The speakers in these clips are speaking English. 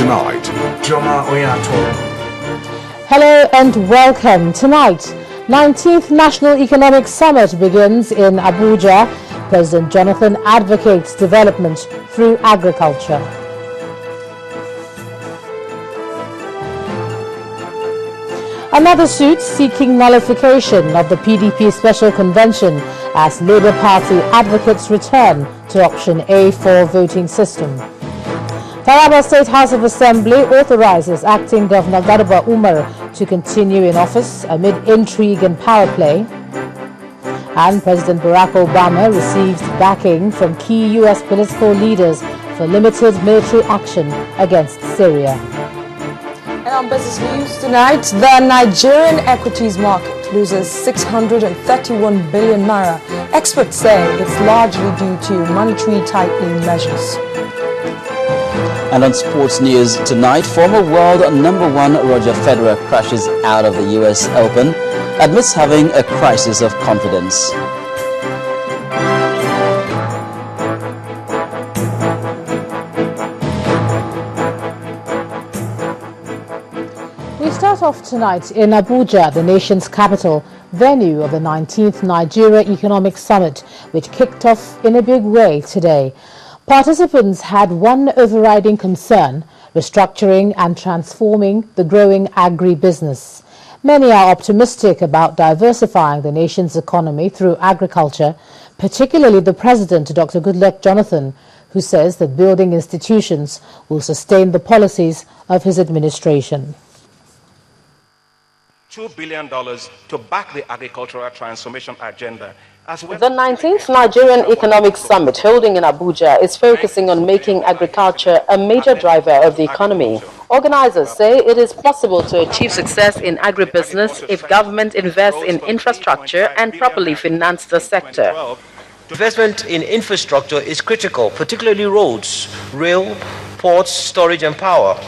tonight. Hello and welcome. Tonight, 19th National Economic Summit begins in Abuja. President Jonathan advocates development through agriculture. Another suit seeking nullification of the PDP Special Convention as Labour Party advocates return to Option A for voting system. Taraba State House of Assembly authorizes acting Governor Garba Umar to continue in office amid intrigue and power play. And President Barack Obama received backing from key U.S. political leaders for limited military action against Syria. And on business news tonight, the Nigerian equities market loses 631 billion naira. Experts say it's largely due to monetary tightening measures. And on sports news tonight, former world #1 Roger Federer crashes out of the US Open, admits having a crisis of confidence. We start off tonight in Abuja, the nation's capital, venue of the 19th Nigeria Economic Summit, which kicked off in a big way today. Participants had one overriding concern: restructuring and transforming the growing agri-business. Many are optimistic about diversifying the nation's economy through agriculture, particularly the President, Dr. Goodluck Jonathan, who says that building institutions will sustain the policies of his administration. $2 billion to back the agricultural transformation agenda. The 19th Nigerian Economic Summit holding in Abuja is focusing on making agriculture a major driver of the economy. Organizers say it is possible to achieve success in agribusiness if government invests in infrastructure and properly finance the sector. Investment in infrastructure is critical, particularly roads, rail, ports, storage and power,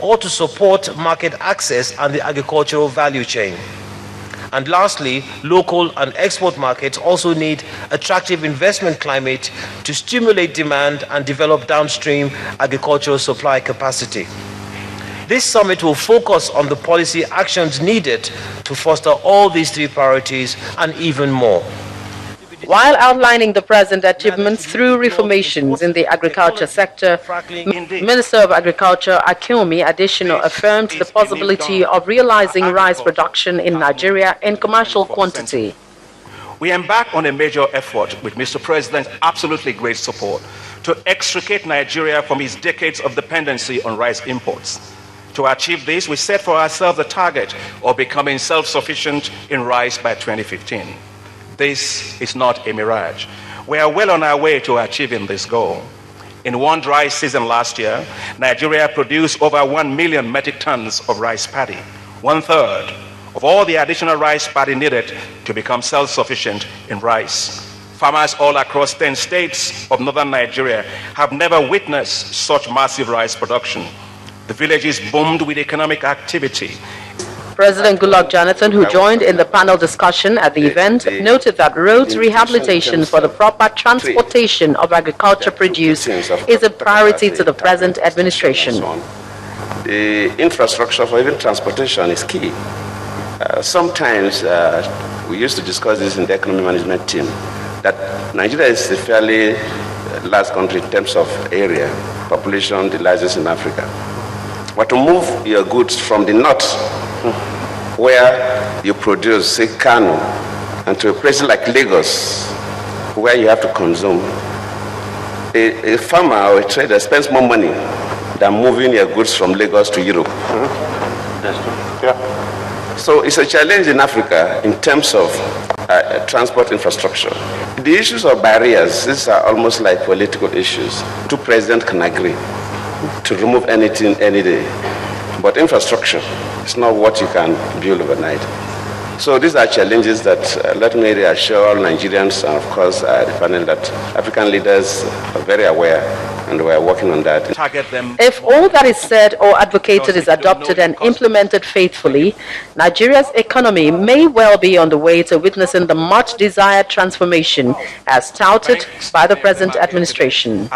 or to support market access and the agricultural value chain. And lastly, local and export markets also need attractive investment climate to stimulate demand and develop downstream agricultural supply capacity. This summit will focus on the policy actions needed to foster all these three priorities and even more. While outlining the present achievements through reformations in the agriculture sector, Minister of Agriculture Akinwumi Adesina affirmed the possibility of realizing rice production in Nigeria in commercial quantity. We embark on a major effort with Mr. President's absolutely great support to extricate Nigeria from its decades of dependency on rice imports. To achieve this, we set for ourselves the target of becoming self-sufficient in rice by 2015. This is not a mirage. We are well on our way to achieving this goal. In one dry season last year, Nigeria produced over 1 million metric tons of rice paddy, 1/3 of all the additional rice paddy needed to become self-sufficient in rice. Farmers all across 10 states of northern Nigeria have never witnessed such massive rice production. The villages boomed with economic activity. President Goodluck Jonathan, who joined in the panel discussion at the event, noted that roads rehabilitation for the proper transportation of agriculture produce is a priority to the present administration. The infrastructure for even transportation is key. Sometimes we used to discuss this in the economic management team, that Nigeria is a fairly large country in terms of area, population, the largest in Africa. But to move your goods from the north, where you produce, say, Kano, and to a place like Lagos, where you have to consume, a farmer or a trader spends more money than moving your goods from Lagos to Europe. That's true. Yeah. So it's a challenge in Africa in terms of transport infrastructure. The issues of barriers, these are almost like political issues. Two presidents can agree to remove anything any day. But infrastructure is not what you can build overnight. So these are challenges that let me reassure all Nigerians and of course the panel that African leaders are very aware and we are working on that. If all that is said or advocated is adopted and implemented faithfully, Nigeria's economy may well be on the way to witnessing the much desired transformation as touted by the present administration.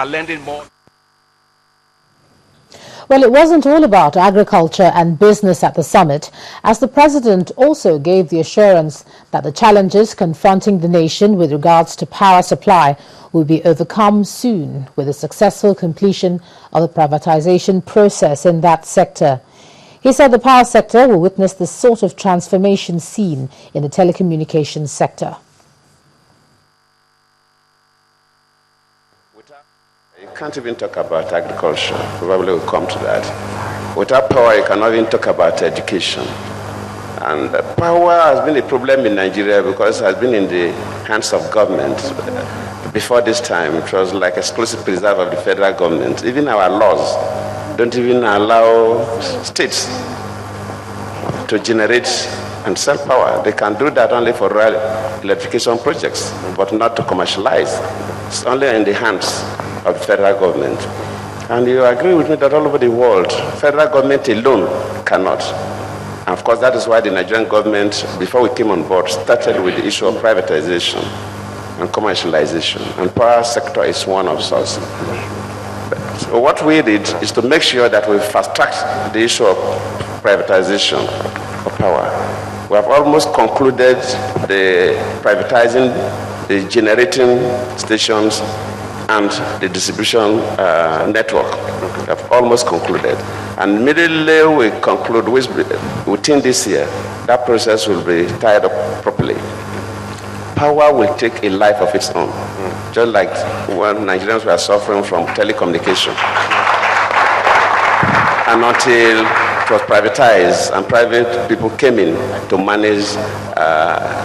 Well, it wasn't all about agriculture and business at the summit, as the president also gave the assurance that the challenges confronting the nation with regards to power supply will be overcome soon with the successful completion of the privatization process in that sector. He said the power sector will witness the sort of transformation seen in the telecommunications sector. You can't even talk about agriculture. Probably we'll come to that. Without power, you cannot even talk about education. And power has been a problem in Nigeria because it has been in the hands of government. Before this time, it was like exclusive preserve of the federal government. Even our laws don't even allow states to generate and sell power. They can do that only for electrification projects, but not to commercialize. It's only in the hands of the federal government. And you agree with me that all over the world, federal government alone cannot. And of course, that is why the Nigerian government, before we came on board, started with the issue of privatization and commercialization. And power sector is one of such. So what we did is to make sure that we fast-track the issue of privatization of power. We have almost concluded the privatizing the generating stations and the distribution network. We have almost concluded. And immediately we conclude within this year, that process will be tied up properly. Power will take a life of its own, just like when Nigerians were suffering from telecommunication. And until it was privatized and private people came in to manage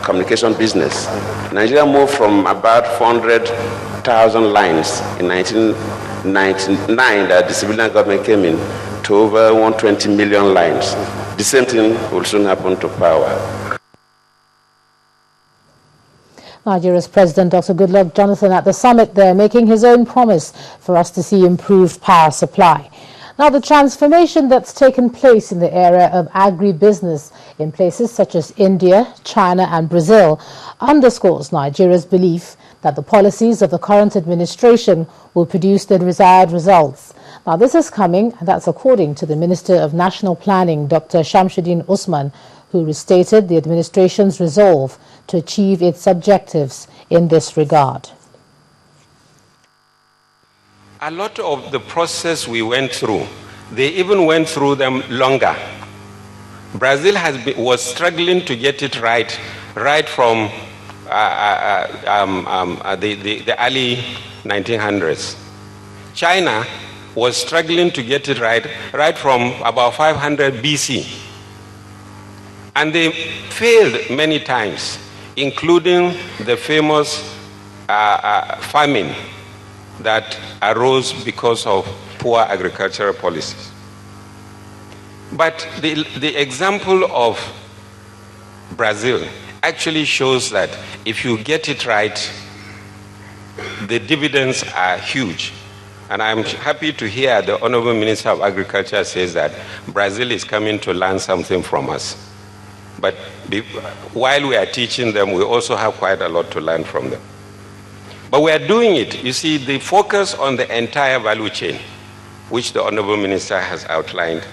communication business, Nigeria moved from about 400,000 lines in 1999 that the civilian government came in to over 120 million lines. The same thing will soon happen to power. Nigeria's President Dr. Goodluck Jonathan at the summit there making his own promise for us to see improved power supply. Now, the transformation that's taken place in the area of agribusiness in places such as India, China and Brazil underscores Nigeria's belief that the policies of the current administration will produce the desired results. Now, this is coming, and that's according to the Minister of National Planning, Dr. Shamsuddin Usman, who restated the administration's resolve to achieve its objectives in this regard. A lot of the process we went through, they even went through them longer. Brazil was struggling to get it right from the early 1900s. China was struggling to get it right from about 500 BC. And they failed many times, including the famous famine that arose because of poor agricultural policies. But the example of Brazil actually shows that if you get it right, the dividends are huge. And I'm happy to hear the Honorable Minister of Agriculture says that Brazil is coming to learn something from us. But while we are teaching them, we also have quite a lot to learn from them. But we are doing it. You see, the focus on the entire value chain, which the Honorable Minister has outlined,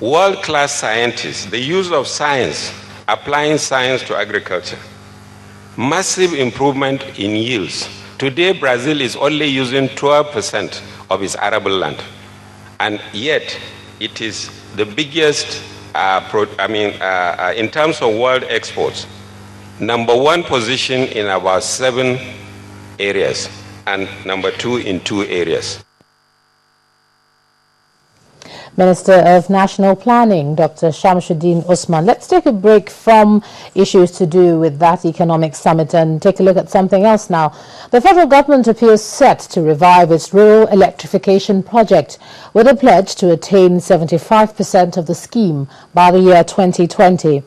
world-class scientists, the use of science, applying science to agriculture, massive improvement in yields. Today, Brazil is only using 12% of its arable land, and yet it is the biggest, in terms of world exports, #1 position in about 7 areas, and #2 in 2 areas. Minister of National Planning, Dr. Shamsuddin Usman. Let's take a break from issues to do with that economic summit and take a look at something else now. The federal government appears set to revive its rural electrification project with a pledge to attain 75% of the scheme by the year 2020.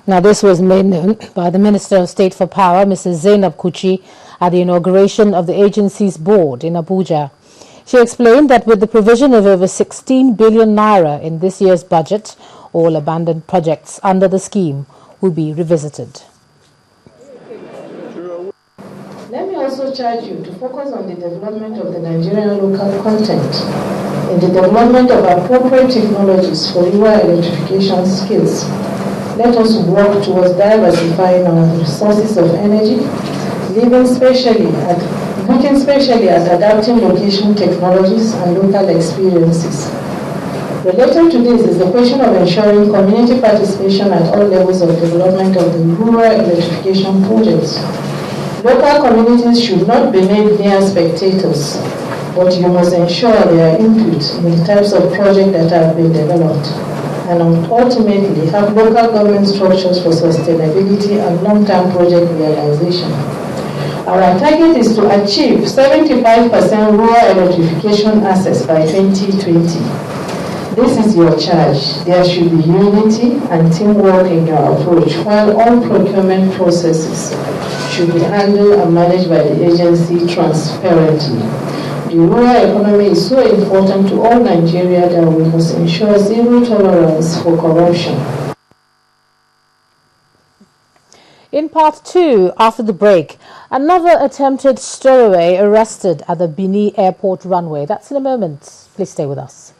Now, this was made known by the Minister of State for Power, Mrs. Zainab Kuchi, at the inauguration of the agency's board in Abuja. She explained that with the provision of over 16 billion naira in this year's budget, all abandoned projects under the scheme will be revisited. Let me also also charge you to focus on the development of the Nigerian local content, in the development of appropriate technologies for rural electrification skills. Let us work towards diversifying our resources of energy, looking specially at adapting location technologies and local experiences. Related to this is the question of ensuring community participation at all levels of development of the rural electrification projects. Local communities should not be made mere spectators, but you must ensure their input in the types of projects that have been developed, and ultimately have local government structures for sustainability and long-term project realization. Our target is to achieve 75% rural electrification access by 2020. This is your charge. There should be unity and teamwork in your approach, while all procurement processes should be handled and managed by the agency transparently. The rural economy is so important to all Nigeria that we must ensure zero tolerance for corruption. In part 2, after the break, another attempted stowaway arrested at the Benin Airport runway. That's in a moment. Please stay with us.